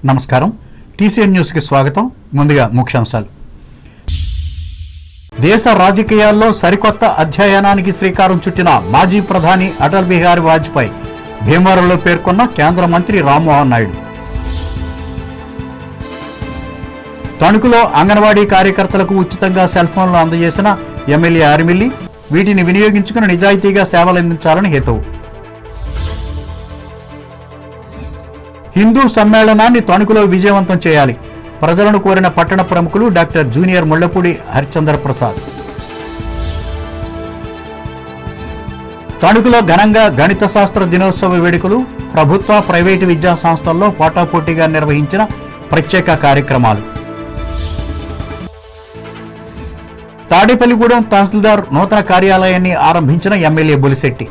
నమస్కారం. టీసీఎన్ న్యూస్కి స్వాగతం. ముందుగా ముఖ్యాంశాలు. దేశ రాజకీయాల్లో సరికొత్త అధ్యయనానికి శ్రీకారం చుట్టిన మాజీ ప్రధాని అటల్ బిహారీ వాజ్పేయి భీమవరంలో పేర్కొన్న కేంద్ర మంత్రి రామ్మోహన్ నాయుడు. తణుకులో అంగన్వాడీ కార్యకర్తలకు ఉచితంగా సెల్ ఫోన్లు అందజేసిన ఎమ్మెల్యే ఆర్మిల్లి వీటిని వినియోగించుకుని నిజాయితీగా సేవలందించాలని హితవు. హిందూ సమ్మేళనాన్ని తణుకులో విజయవంతం చేయాలి ప్రజలను కోరిన పట్టణ ప్రముఖులు డాక్టర్ జూనియర్ ముళ్లపూడి హరిచంద్ర ప్రసాద్. తణుకులో ఘనంగా గణిత శాస్త్ర దినోత్సవ వేడుకలు. ప్రభుత్వ ప్రైవేటు విద్యా సంస్థల్లో పోటాపోటీగా నిర్వహించిన ప్రత్యేక కార్యక్రమాలు. తాడేపల్లిగూడెం తహసీల్దార్ నూతన కార్యాలయాన్ని ఆరంభించిన ఎమ్మెల్యే బొలిశెట్టి.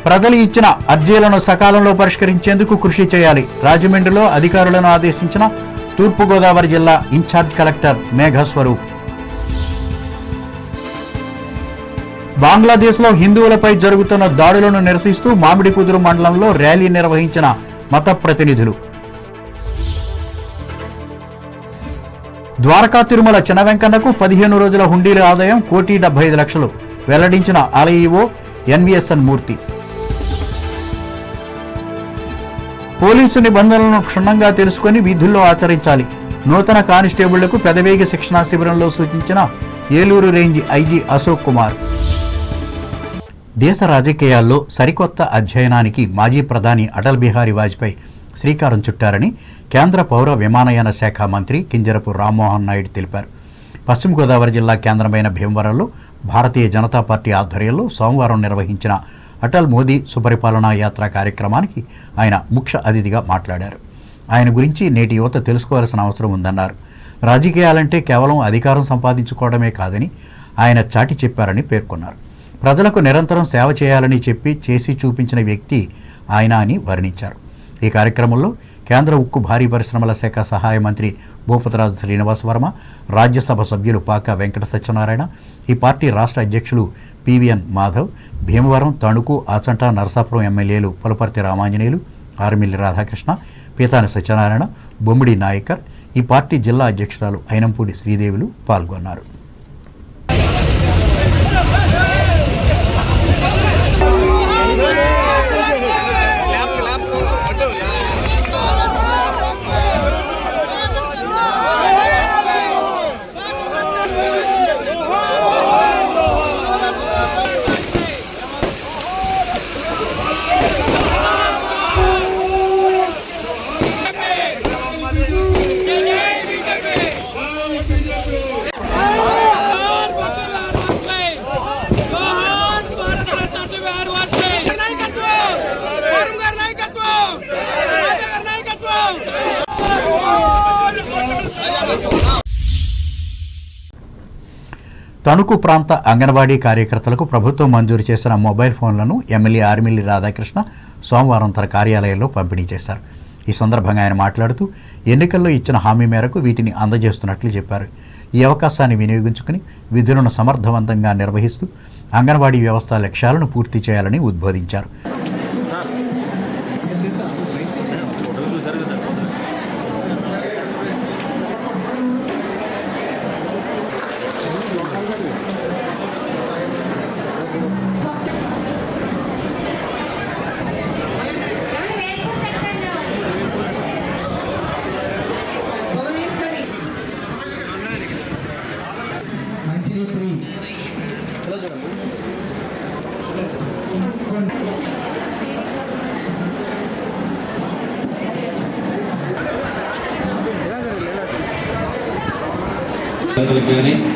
ప్రజలు ఇచ్చిన అర్జీలను సకాలంలో పరిష్కరించేందుకు కృషి చేయాలి రాజమండ్రిలో అధికారులను ఆదేశించిన తూర్పుగోదావరి జిల్లా ఇన్ఛార్జ్ కలెక్టర్ మేఘస్వరూప్. బంగ్లాదేశ్లో హిందువులపై జరుగుతున్న దాడులను నిరసిస్తూ మామిడికుదురు మండలంలో ర్యాలీ నిర్వహించిన మత ప్రతినిధులు. ద్వారకా తిరుమల చిన్న వెంకన్నకు 15 రోజుల హుండీల ఆదాయం 1,75,00,000 వెల్లడించిన ఆలయ ఈవో ఎన్వీఎస్ఎన్ మూర్తి. పోలీసు నిబంధనలను క్షుణ్ణంగా తెలుసుకుని విధుల్లో ఆచరించాలి నూతన కానిస్టేబుళ్లకు పెదవేగి శిక్షణా శిబిరంలో సూచించిన ఏలూరు రేంజ్ ఐజీ అశోక్ కుమార్. దేశ రాజకీయాల్లో సరికొత్త అధ్యయనానికి మాజీ ప్రధాని అటల్ బిహారీ వాజ్పేయి శ్రీకారం చుట్టారని కేంద్ర పౌర విమానయాన శాఖ మంత్రి కింజరపు రామ్మోహన్ నాయుడు తెలిపారు. పశ్చిమ గోదావరి జిల్లా కేంద్రమైన భీమవరంలో భారతీయ జనతా పార్టీ ఆధ్వర్యంలో సోమవారం నిర్వహించిన అటల్ మోదీ సుపరిపాలనా యాత్ర కార్యక్రమానికి ఆయన ముఖ్య అతిథిగా మాట్లాడారు. ఆయన గురించి నేటి యువత తెలుసుకోవాల్సిన అవసరం ఉందన్నారు. రాజకీయాలంటే కేవలం అధికారం సంపాదించుకోవడమే కాదని ఆయన చాటి చెప్పారని పేర్కొన్నారు. ప్రజలకు నిరంతరం సేవ చేయాలని చెప్పి చేసి చూపించిన వ్యక్తి ఆయన అని వర్ణించారు. ఈ కార్యక్రమంలో కేంద్ర ఉక్కు భారీ పరిశ్రమల శాఖ సహాయ మంత్రి భూపతిరాజు శ్రీనివాస్ వర్మ, రాజ్యసభ సభ్యులు పాక వెంకట సత్యనారాయణ, ఈ పార్టీ రాష్ట్ర అధ్యక్షులు పివిఎన్ మాధవ్, భీమవరం, తణుకు, ఆచంట, నరసాపురం ఎమ్మెల్యేలు పులపర్తి రామాంజనేయులు, ఆర్మిల్లి రాధాకృష్ణ, పీతాని సత్యనారాయణ, బొమ్మిడి నాయకర్, ఈ పార్టీ జిల్లా అధ్యక్షురాలు అయినంపూడి శ్రీదేవులు పాల్గొన్నారు. తణుకు ప్రాంత అంగన్వాడీ కార్యకర్తలకు ప్రభుత్వం మంజూరు చేసిన మొబైల్ ఫోన్లను ఎమ్మెల్యే ఆర్మిల్లి రాధాకృష్ణ సోమవారం తన కార్యాలయంలో పంపిణీ చేశారు. ఈ సందర్భంగా ఆయన మాట్లాడుతూ ఎన్నికల్లో ఇచ్చిన హామీ మేరకు వీటిని అందజేస్తున్నట్లు చెప్పారు. ఈ అవకాశాన్ని వినియోగించుకుని విధులను సమర్థవంతంగా నిర్వహిస్తూ అంగన్వాడీ వ్యవస్థ లక్ష్యాలను పూర్తి చేయాలని ఉద్బోధించారు.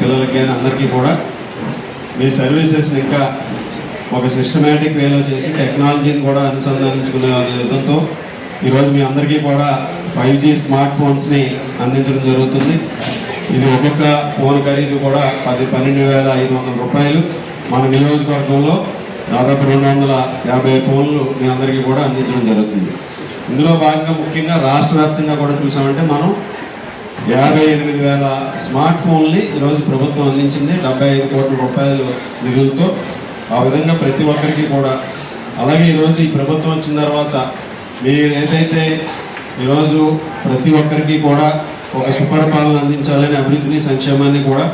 పిల్లలకి కానీ అందరికీ కూడా మీ సర్వీసెస్ని ఇంకా ఒక సిస్టమేటిక్ వేలో చేసి టెక్నాలజీని కూడా అనుసంధానించుకునే విధంతో ఈరోజు మీ అందరికీ కూడా 5G స్మార్ట్ ఫోన్స్ని అందించడం జరుగుతుంది. ఇది ఒక్కొక్క ఫోన్ ఖరీదు కూడా 12,500 రూపాయలు. మన నియోజకవర్గంలో దాదాపు 250 ఫోన్లు మీ అందరికీ కూడా అందించడం జరుగుతుంది. ఇందులో భాగంగా ముఖ్యంగా రాష్ట్ర వ్యాప్తంగా కూడా చూసామంటే మనం 58,000 స్మార్ట్ ఫోన్ని ఈరోజు ప్రభుత్వం అందించింది 75 కోట్ల రూపాయల నిధులతో. ఆ విధంగా ప్రతి ఒక్కరికి కూడా అలాగే ఈరోజు ఈ ప్రభుత్వం వచ్చిన తర్వాత మీరు ఏదైతే ఈరోజు ప్రతి ఒక్కరికి కూడా ఒక సుపరిపాలన అందించాలని, అభివృద్ధిని సంక్షేమాన్ని కూడా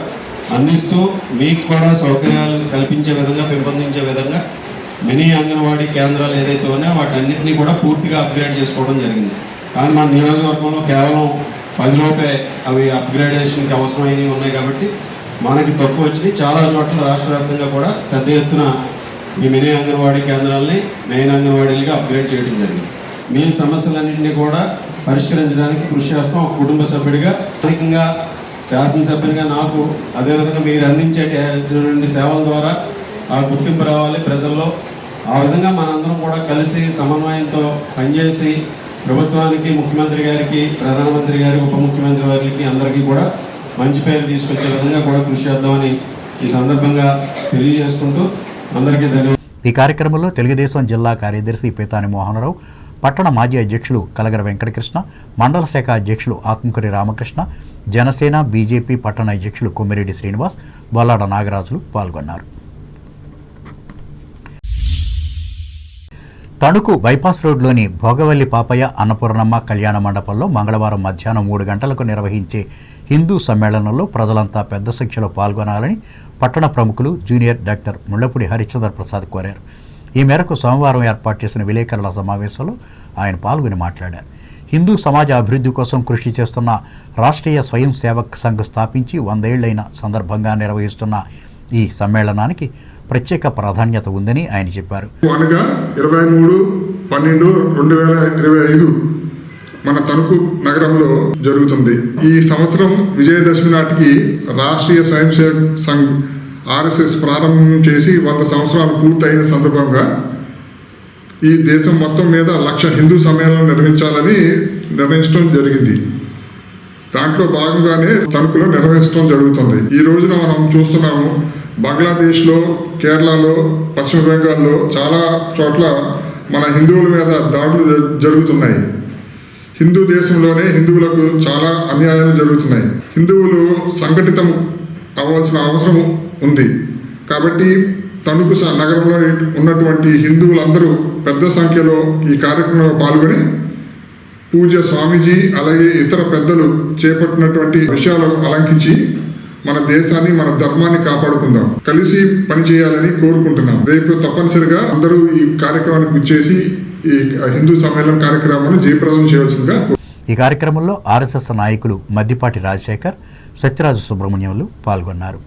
అందిస్తూ మీకు కూడా సౌకర్యాలు కల్పించే విధంగా, పెంపొందించే విధంగా మినీ అంగన్వాడీ కేంద్రాలు ఏదైతే ఉన్నాయో వాటన్నిటినీ కూడా పూర్తిగా అప్గ్రేడ్ చేసుకోవడం జరిగింది. కానీ మన నియోజకవర్గంలో కేవలం 10 లోపే అవి అప్గ్రేడేషన్కి అవసరమైనవి ఉన్నాయి కాబట్టి మనకి తక్కువ వచ్చినాయి. చాలా చోట్ల రాష్ట్ర వ్యాప్తంగా కూడా పెద్ద ఎత్తున ఈ మినీ అంగన్వాడీ కేంద్రాలని మెయిన్ అంగన్వాడీలుగా అప్గ్రేడ్ చేయడం జరిగింది. మీ సమస్యలన్నింటినీ కూడా పరిష్కరించడానికి కృషి చేస్తాం. ఒక కుటుంబ సభ్యుడిగా, స్థానికంగా శాసనసభ్యునిగా నాకు, అదేవిధంగా మీరు అందించేటువంటి సేవల ద్వారా ఆ గుర్తింపు రావాలి ప్రజల్లో. ఆ విధంగా మనందరం కూడా కలిసి సమన్వయంతో పనిచేసి ప్రభుత్వానికి, ముఖ్యమంత్రి గారికి, ప్రధానమంత్రి గారికి, ఉప ముఖ్యమంత్రి వారికి అందరికీ కూడా మంచి పేరు తీసుకొచ్చే విధంగా కూడా కృషి చేద్దామని ఈ సందర్భంగా తెలియజేసుకుంటూ అందరికీ ధన్యవాదాలు. ఈ కార్యక్రమంలో తెలుగుదేశం జిల్లా కార్యదర్శి పేతాని మోహనరావు, పట్టణ మాజీ అధ్యక్షులు కలగర వెంకటకృష్ణ, మండల శాఖ అధ్యక్షులు ఆత్మకూరి రామకృష్ణ, జనసేన బీజేపీ పట్టణ అధ్యక్షులు కొమ్మిరెడ్డి శ్రీనివాస్, బొల్లాడ నాగరాజులు పాల్గొన్నారు. తణుకు బైపాస్ రోడ్లోని భోగవల్లి పాపయ్య అన్నపూర్ణమ్మ కళ్యాణ మండపంలో మంగళవారం మధ్యాహ్నం 3 గంటలకు నిర్వహించే హిందూ సమ్మేళనంలో ప్రజలంతా పెద్ద సంఖ్యలో పాల్గొనాలని పట్టణ ప్రముఖులు జూనియర్ డాక్టర్ ముళ్లపూడి హరిచంద్ర ప్రసాద్ కోరారు. ఈ మేరకు సోమవారం ఏర్పాటు చేసిన విలేకరుల సమావేశంలో ఆయన పాల్గొని మాట్లాడారు. హిందూ సమాజ అభివృద్ధి కోసం కృషి చేస్తున్న రాష్ట్రీయ స్వయం సేవక్ సంఘ్ స్థాపించి 100 ఏళ్లైన సందర్భంగా నిర్వహిస్తున్న ఈ సమ్మేళనానికి ప్రత్యేక ప్రాధాన్యత ఉందని ఆయన చెప్పారు. అనగా 23/12/2025 మన తణుకు నగరంలో జరుగుతుంది. ఈ సంవత్సరం విజయదశమి నాటికి రాష్ట్రీయ స్వయం సేవక్ సంఘ్ RSS ప్రారంభం చేసి 100 సంవత్సరాలు పూర్తయిన సందర్భంగా ఈ దేశం మొత్తం మీద 1,00,000 హిందూ సమ్మేళనం నిర్వహించడం జరిగింది. దాంట్లో భాగంగానే తణుకులో నిర్వహించడం జరుగుతుంది. ఈ రోజున మనం చూస్తున్నాము, బంగ్లాదేశ్లో, కేరళలో, పశ్చిమ బెంగాల్లో చాలా చోట్ల మన హిందువుల మీద దాడులు జరుగుతున్నాయి. హిందూ దేశంలోనే హిందువులకు చాలా అన్యాయాలు జరుగుతున్నాయి. హిందువులు సంఘటితం అవ్వాల్సిన అవసరం ఉంది. కాబట్టి తణుకు నగరంలో ఉన్నటువంటి హిందువులందరూ పెద్ద సంఖ్యలో ఈ కార్యక్రమంలో పాల్గొని పూజ్య స్వామీజీ అలాగే ఇతర పెద్దలు చేపట్టినటువంటి విషయాలు అలంకించి మన దేశాన్ని, మన ధర్మాన్ని కాపాడుకుందాం, కలిసి పనిచేయాలని కోరుకుంటున్నాం. రేపు తప్పనిసరిగా అందరూ ఈ కార్యక్రమానికి విచ్చేసి ఈ హిందూ సమ్మేళనం కార్యక్రమాన్ని జయప్రదం చేయవలసిందిగా. ఈ కార్యక్రమంలో RSS నాయకులు మద్దిపాటి రాజశేఖర్, సత్యరాజు సుబ్రహ్మణ్యంలు పాల్గొన్నారు.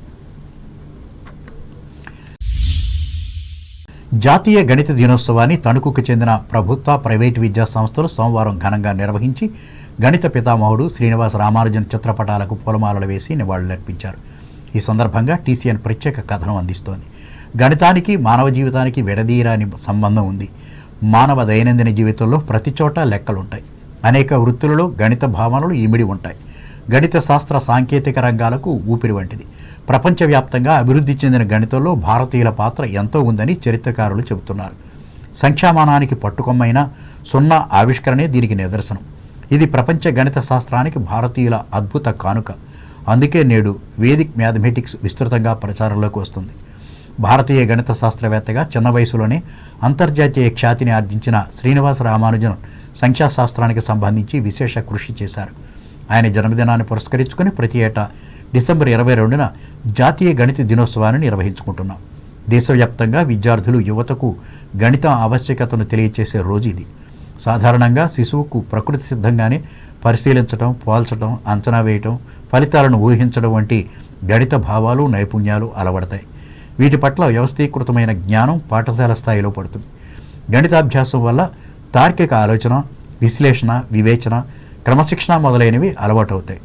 జాతీయ గణిత దినోత్సవాన్ని తణుకుకు చెందిన ప్రభుత్వ, ప్రైవేటు విద్యా సంస్థలు సోమవారం ఘనంగా నిర్వహించి గణిత పితామహుడు శ్రీనివాస రామానుజన్ చిత్రపటాలకు పూలమాలలు వేసి నివాళులర్పించారు. ఈ సందర్భంగా TCN ప్రత్యేక కథనం అందిస్తోంది. గణితానికి మానవ జీవితానికి విడదీయరాని సంబంధం ఉంది. మానవ దైనందిన జీవితంలో ప్రతి చోట లెక్కలుంటాయి. అనేక వృత్తులలో గణిత భావనలు ఇమిడి ఉంటాయి. గణిత శాస్త్ర సాంకేతిక రంగాలకు ఊపిరి వంటిది. ప్రపంచవ్యాప్తంగా అభివృద్ధి చెందిన గణితంలో భారతీయుల పాత్ర ఎంతో ఉందని చరిత్రకారులు చెబుతున్నారు. సంఖ్యామానానికి పట్టుకొమ్మైన 0 ఆవిష్కరణే దీనికి నిదర్శనం. ఇది ప్రపంచ గణిత శాస్త్రానికి భారతీయుల అద్భుత కానుక. అందుకే నేడు వేదిక్ మ్యాథమెటిక్స్ విస్తృతంగా ప్రచారంలోకి వస్తుంది. భారతీయ గణిత శాస్త్రవేత్తగా చిన్న వయసులోనే అంతర్జాతీయ ఖ్యాతిని ఆర్జించిన శ్రీనివాస రామానుజన్ సంఖ్యాశాస్త్రానికి సంబంధించి విశేష కృషి చేశారు. ఆయన జన్మదినాన్ని పురస్కరించుకొని ప్రతి ఏటా డిసెంబర్ 22న జాతీయ గణిత దినోత్సవాన్ని నిర్వహించుకుంటున్నాం. దేశవ్యాప్తంగా విద్యార్థులు, యువతకు గణితం ఆవశ్యకతను తెలియచేసే రోజు ఇది. సాధారణంగా శిశువుకు ప్రకృతి సిద్ధంగానే పరిశీలించడం, పోల్చడం, అంచనా వేయటం, ఫలితాలను ఊహించడం వంటి గణిత భావాలు, నైపుణ్యాలు అలవడతాయి. వీటి పట్ల వ్యవస్థీకృతమైన జ్ఞానం పాఠశాల స్థాయిలో పడుతుంది. గణితాభ్యాసం వల్ల తార్కిక ఆలోచన, విశ్లేషణ, వివేచన, క్రమశిక్షణ మొదలైనవి అలవాటవుతాయి.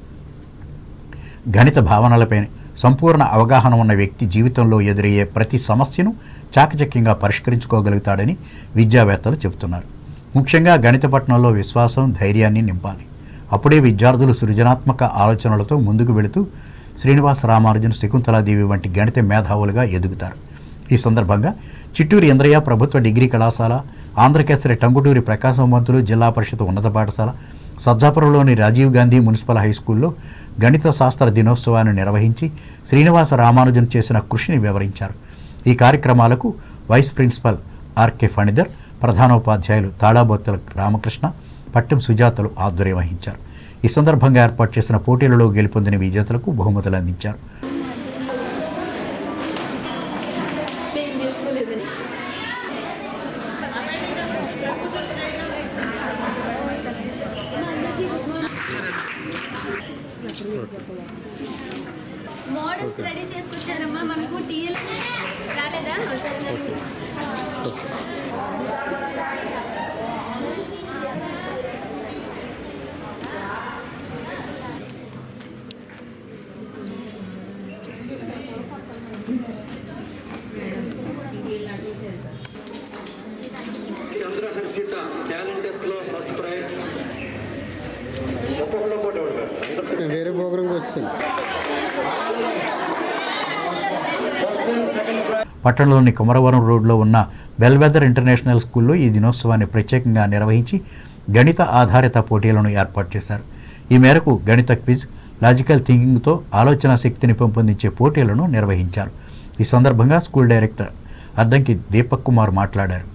గణిత భావనలపై సంపూర్ణ అవగాహన ఉన్న వ్యక్తి జీవితంలో ఎదురయ్యే ప్రతి సమస్యను చాకచక్యంగా పరిష్కరించుకోగలుగుతాడని విద్యావేత్తలు చెబుతున్నారు. ముఖ్యంగా గణిత పఠనంలో విశ్వాసం, ధైర్యాన్ని నింపాలి. అప్పుడే విద్యార్థులు సృజనాత్మక ఆలోచనలతో ముందుకు వెళుతూ శ్రీనివాస రామానుజన్, శకుంతలాదేవి వంటి గణిత మేధావులుగా ఎదుగుతారు. ఈ సందర్భంగా చిట్టూరు ఇంద్రయ్య ప్రభుత్వ డిగ్రీ కళాశాల, ఆంధ్రకేసరి టంగుటూరి ప్రకాశం మంతులు జిల్లా పరిషత్ ఉన్నత పాఠశాల, సజ్జాపురంలోని రాజీవ్ గాంధీ మున్సిపల్ హై స్కూల్లో గణిత శాస్త్ర దినోత్సవాన్ని నిర్వహించి శ్రీనివాస రామానుజన్ చేసిన కృషిని వివరించారు. ఈ కార్యక్రమాలకు వైస్ ప్రిన్సిపల్ ఆర్కే ఫణిధర్, ప్రధానోపాధ్యాయులు తాళాబొత్తుల రామకృష్ణ, పట్టెం సుజాతలు ఆధ్వర్యం వహించారు. ఈ సందర్భంగా ఏర్పాటు చేసిన పోటీలలో గెలుపొందిన విజేతలకు బహుమతులు అందించారు. మోడల్స్ రెడీ చేసుకొచ్చారమ్మా. మనకు టీఎల్ రాలేదా? చంద్రహర్షిత టాలెంట్ టెస్ట్లో ఫస్ట్ ప్రైజ్. ఒక్కొక్కరు పోటీ పడతారు. వేరే ప్రోగ్రామ్కి వస్తుంది. పట్టణంలోని కుమరవరం రోడ్లో ఉన్న బెల్వెదర్ ఇంటర్నేషనల్ స్కూల్లో ఈ దినోత్సవాన్ని ప్రత్యేకంగా నిర్వహించి గణిత ఆధారిత పోటీలను ఏర్పాటు చేశారు. ఈ మేరకు గణిత క్విజ్, లాజికల్ థింకింగ్తో ఆలోచన శక్తిని పెంపొందించే పోటీలను నిర్వహించారు. ఈ సందర్భంగా స్కూల్ డైరెక్టర్ అద్దంకి దీపక్ కుమార్ మాట్లాడారు.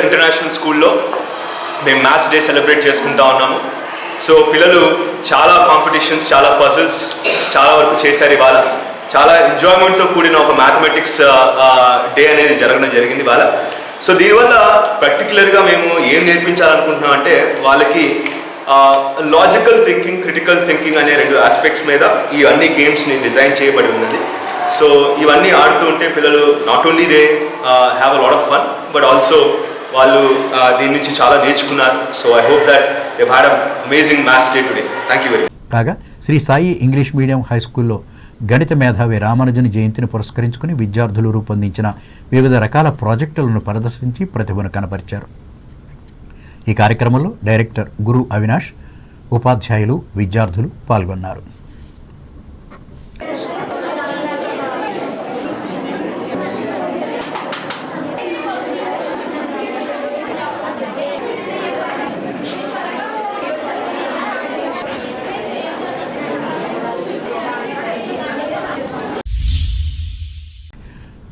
ఇంటర్నేషనల్ స్కూల్లో మేము మ్యాథ్స్ డే సెలబ్రేట్ చేసుకుంటా ఉన్నాము. సో పిల్లలు చాలా కాంపిటీషన్స్, చాలా పజిల్స్ చాలా వరకు చేశారు. ఇవాళ చాలా ఎంజాయ్మెంట్తో కూడిన ఒక మ్యాథమెటిక్స్ డే అనేది జరగడం జరిగింది ఇవాళ. సో దీనివల్ల పర్టికులర్గా మేము ఏం నేర్పించాలనుకుంటున్నాం అంటే వాళ్ళకి లాజికల్ థింకింగ్, క్రిటికల్ థింకింగ్ అనే 2 ఆస్పెక్ట్స్ మీద ఈ అన్ని గేమ్స్ని డిజైన్ చేయబడి ఉన్నది. సో ఇవన్నీ ఆడుతూ ఉంటే పిల్లలు not only they have a lot of fun, but also వాళ్ళు దీని నుంచి చాలా నేర్చుకున్నారు. So I hope that they had a amazing maths day today. Thank you very much. కాగా Shri Sai English medium high స్కూల్లో గణిత మేధావి రామానుజన్ జయంతిని పురస్కరించుకుని విద్యార్థులు రూపొందించిన వివిధ రకాల ప్రాజెక్టులను ప్రదర్శించి ప్రతిభను కనపరిచారు. ఈ కార్యక్రమంలో డైరెక్టర్ గురు అవినాష్, ఉపాధ్యాయులు, విద్యార్థులు పాల్గొన్నారు.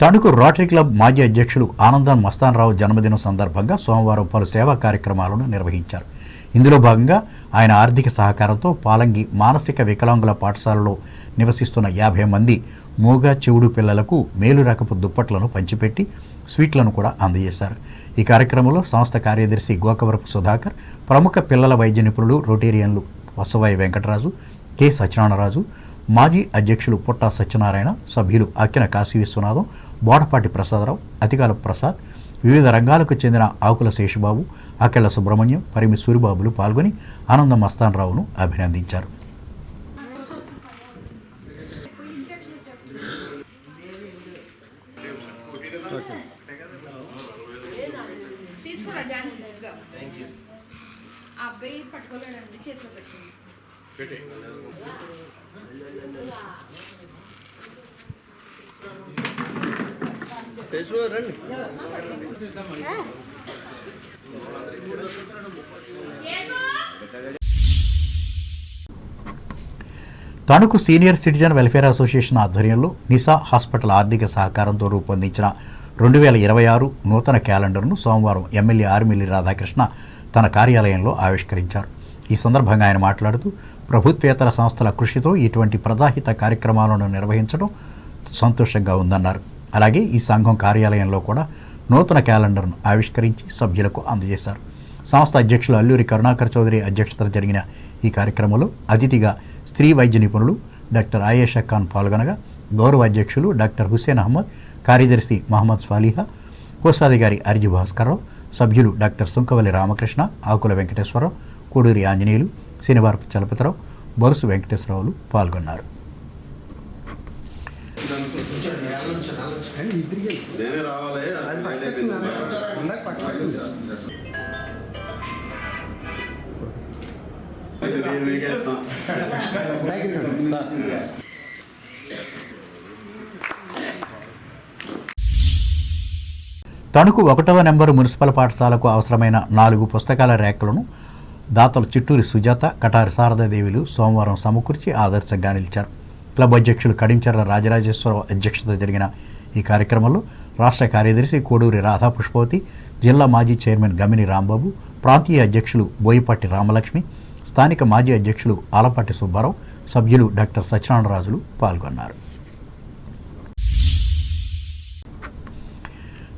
తణుకు రోటరీ క్లబ్ మాజీ అధ్యక్షులు ఆనందం మస్తాన్రావు జన్మదినం సందర్భంగా సోమవారం పలు సేవా కార్యక్రమాలను నిర్వహించారు. ఇందులో భాగంగా ఆయన ఆర్థిక సహకారంతో పాలంగి మానసిక వికలాంగుల పాఠశాలలో నివసిస్తున్న 50 మంది మూగ చెవుడు పిల్లలకు మేలు రకపు దుప్పట్లను పంచిపెట్టి స్వీట్లను కూడా అందజేశారు. ఈ కార్యక్రమంలో సంస్థ కార్యదర్శి గోకవరపు సుధాకర్, ప్రముఖ పిల్లల వైద్య నిపుణులు రోటేరియన్లు వసవాయి వెంకటరాజు, కె సత్యనారాయణరాజు, మాజీ అధ్యక్షులు పుట్టా సత్యనారాయణ, సభ్యులు అక్కిన కాశీ విశ్వనాథం, బోడపాటి ప్రసాదరావు, అతికాల ప్రసాద్, వివిధ రంగాలకు చెందిన ఆకుల శేషబాబు, అకెళ్ల సుబ్రహ్మణ్యం, పరిమి సూరిబాబులు పాల్గొని ఆనందం మస్తాన్రావును అభినందించారు. Tanuku senior citizen welfare association ఆధ్వర్యంలో నిసా హాస్పిటల్ ఆర్థిక సహకారంతో రూపొందించిన 2026 నూతన క్యాలెండర్ను సోమవారం ఎమ్మెల్యే ఆర్మిల్లి రాధాకృష్ణ తన కార్యాలయంలో ఆవిష్కరించారు. ఈ సందర్భంగా ఆయన మాట్లాడుతూ ప్రభుత్వేతర సంస్థల కృషితో ఇటువంటి ప్రజాహిత కార్యక్రమాలను నిర్వహించడం సంతోషంగా ఉందన్నారు. అలాగే ఈ సంఘం కార్యాలయంలో కూడా నూతన క్యాలెండర్ను ఆవిష్కరించి సభ్యులకు అందజేశారు. సంస్థ అధ్యక్షులు అల్లూరి కరుణాకర్ చౌదరి అధ్యక్షతన జరిగిన ఈ కార్యక్రమంలో అతిథిగా స్త్రీ వైద్య నిపుణులు డాక్టర్ ఆయేషా ఖాన్ పాల్గొనగా గౌరవ అధ్యక్షులు డాక్టర్ హుస్సేన్ అహ్మద్, కార్యదర్శి మహమ్మద్ స్వాలిహా, కోశాధికారి అర్జి భాస్కర్రావు, సభ్యులు డాక్టర్ సుంకవల్లి రామకృష్ణ, ఆకుల వెంకటేశ్వరరావు, కోడూరి ఆంజనేయులు, శనివారపు చలపతిరావు, బొరుసు వెంకటేశ్వరరావులు పాల్గొన్నారు. నేనే రావాలి తణుకు 1వ నెంబరు మున్సిపల్ పాఠశాలకు అవసరమైన 4 పుస్తకాల ర్యాకులను దాతలు చిట్టూరి సుజాత, కటారి శారదాదేవిలు సోమవారం సమకూర్చి ఆదర్శంగా నిలిచారు. క్లబ్ అధ్యక్షులు కడించర్ల రాజరాజేశ్వరరావు అధ్యక్షతన జరిగిన ఈ కార్యక్రమంలో రాష్ట్ర కార్యదర్శి కోడూరి రాధా పుష్పవతి, జిల్లా మాజీ చైర్మన్ గమిని రాంబాబు, ప్రాంతీయ అధ్యక్షులు బోయిపాటి రామలక్ష్మి, స్థానిక మాజీ అధ్యక్షులు ఆలపాటి సుబ్బారావు, సభ్యులు డాక్టర్ సత్యనారాయణరాజులు పాల్గొన్నారు.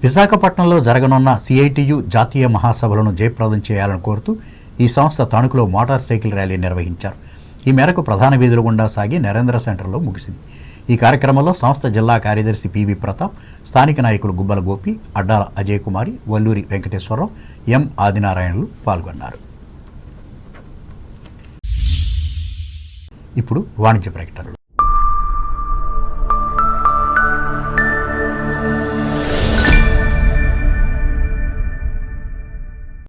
విశాఖపట్నంలో జరగనున్న సిఐటియు జాతీయ మహాసభలను జయప్రదం చేయాలని కోరుతూ ఈ సంస్థ తణుకులో మోటార్ సైకిల్ ర్యాలీ నిర్వహించారు. ఈ మేరకు ప్రధాన వీధుల గుండా సాగి నరేంద్ర సెంటర్లో ముగిసింది. ఈ కార్యక్రమంలో సంస్థ జిల్లా కార్యదర్శి పివి ప్రతాప్, స్థానిక నాయకులు గుబ్బల గోపి, అడ్డాల అజయ్ కుమారి, వల్లూరి వెంకటేశ్వరరావు, ఎం ఆదినారాయణలు పాల్గొన్నారు. ఇప్పుడు వాణిజ్య ప్రకటనలు.